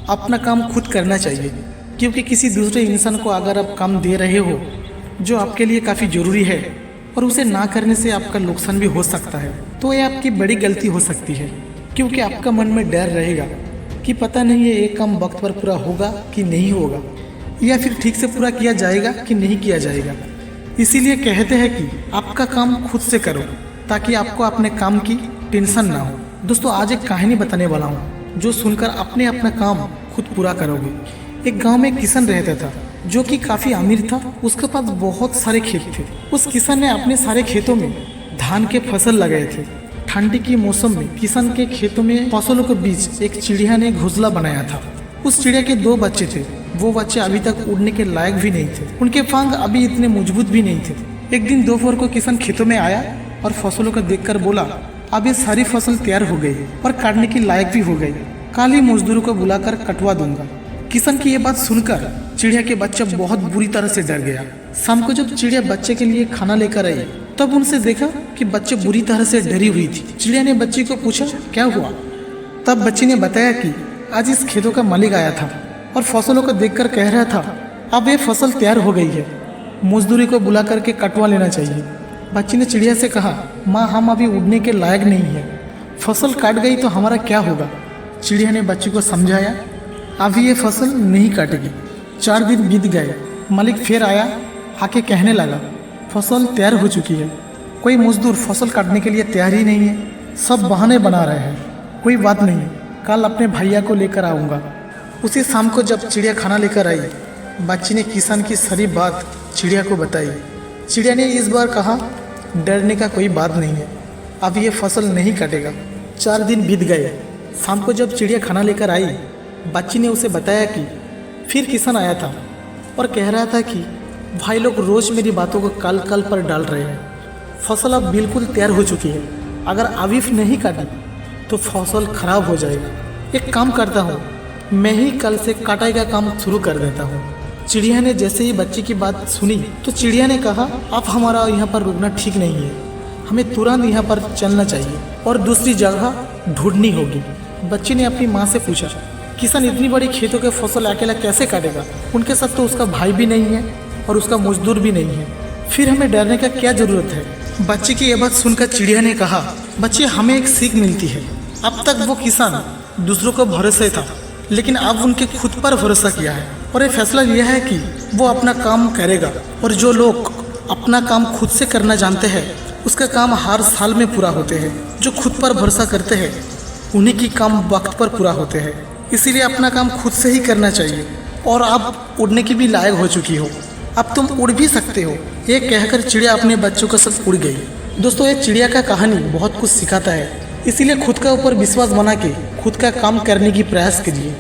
अपना काम खुद करना चाहिए, क्योंकि किसी दूसरे इंसान को अगर आप काम दे रहे हो जो आपके लिए काफ़ी ज़रूरी है और उसे ना करने से आपका नुकसान भी हो सकता है, तो ये आपकी बड़ी गलती हो सकती है। क्योंकि आपका मन में डर रहेगा कि पता नहीं है ये काम वक्त पर पूरा होगा कि नहीं होगा, या फिर ठीक से पूरा किया जाएगा कि नहीं किया जाएगा। इसीलिए कहते हैं कि आपका काम खुद से करो, ताकि आपको अपने काम की टेंशन ना हो। दोस्तों, आज एक कहानी बताने वाला हूँ जो सुनकर अपने अपना काम खुद पूरा करोगे। एक गांव में एक किसान रहता था जो कि काफ़ी अमीर था। उसके पास बहुत सारे खेत थे। उस किसान ने अपने सारे खेतों में धान के फसल लगाए थे। ठंडी की मौसम में किसान के खेतों में फसलों के बीच एक चिड़िया ने घोंसला बनाया था। उस चिड़िया के 2 बच्चे थे। वो बच्चे अभी तक उड़ने के लायक भी नहीं थे। उनके पंख अभी इतने मजबूत भी नहीं थे। एक दिन दोपहर को किसान खेतों में आया और फसलों को देखकर बोला, अब ये सारी फसल तैयार हो गई और काटने की लायक भी हो गई। कल ही मजदूरों को बुलाकर कटवा दूंगा। किसान की ये बात सुनकर चिड़िया के बच्चा बहुत बुरी तरह से डर गया। शाम को जब चिड़िया बच्चे के लिए खाना लेकर आई, तब उनसे देखा कि बच्चे बुरी तरह से डरी हुई थी। चिड़िया ने बच्ची को पूछा, क्या हुआ? तब बच्ची ने बताया कि आज इस खेतों का मालिक आया था और फसलों को देखकर कह रहा था, अब ये फसल तैयार हो गई है, मजदूरी को बुला करके कटवा लेना चाहिए। बच्ची ने चिड़िया से कहा, माँ, हम अभी उड़ने के लायक नहीं है, फसल काट गई तो हमारा क्या होगा? चिड़िया ने बच्ची को समझाया, अभी ये फसल नहीं काटेगी। 4 दिन बीत गए। मालिक फिर आया, आके कहने लगा, फसल तैयार हो चुकी है। कोई मजदूर फसल काटने के लिए तैयार ही नहीं है, सब बहाने बना रहे हैं। कोई बात नहीं, कल अपने भैया को लेकर आऊँगा। उसी शाम को जब चिड़िया खाना लेकर आई, बच्ची ने किसान की सारी बात चिड़िया को बताई। चिड़िया ने इस बार कहा, डरने का कोई बात नहीं है, अब ये फसल नहीं कटेगा। 4 दिन बीत गए। शाम को जब चिड़िया खाना लेकर आई, बच्ची ने उसे बताया कि फिर किसान आया था और कह रहा था कि भाई लोग रोज़ मेरी बातों को कल कल पर डाल रहे हैं। फसल अब बिल्कुल तैयार हो चुकी है, अगर अभी नहीं काटी तो फसल खराब हो जाएगी। एक काम करता हूँ, मैं ही कल से कटाई का काम शुरू कर देता हूँ। चिड़िया ने जैसे ही बच्ची की बात सुनी तो चिड़िया ने कहा, अब हमारा यहाँ पर रुकना ठीक नहीं है, हमें तुरंत यहाँ पर चलना चाहिए और दूसरी जगह ढूंढनी होगी। बच्ची ने अपनी माँ से पूछा, किसान इतनी बड़ी खेतों के फसल अकेला कैसे काटेगा? उनके साथ तो उसका भाई भी नहीं है और उसका मजदूर भी नहीं है, फिर हमें डरने का क्या ज़रूरत है? बच्ची की यह बात सुनकर चिड़िया ने कहा, बच्चे, हमें एक सीख मिलती है। अब तक वो किसान दूसरों को भरोसे था, लेकिन अब उनके खुद पर भरोसा किया है और ये फैसला लिया है कि वो अपना काम करेगा। और जो लोग अपना काम खुद से करना जानते हैं, उसका काम हर साल में पूरा होते हैं। जो खुद पर भरोसा करते हैं, उन्हीं की काम वक्त पर पूरा होते हैं। इसीलिए अपना काम खुद से ही करना चाहिए। और आप उड़ने की भी लायक हो चुकी हो, अब तुम उड़ भी सकते हो। ये कहकर चिड़िया अपने बच्चों के साथ उड़ गई। दोस्तों, ये चिड़िया का कहानी बहुत कुछ सिखाता है। इसीलिए खुद का ऊपर विश्वास बना के खुद का काम करने की प्रयास कीजिए।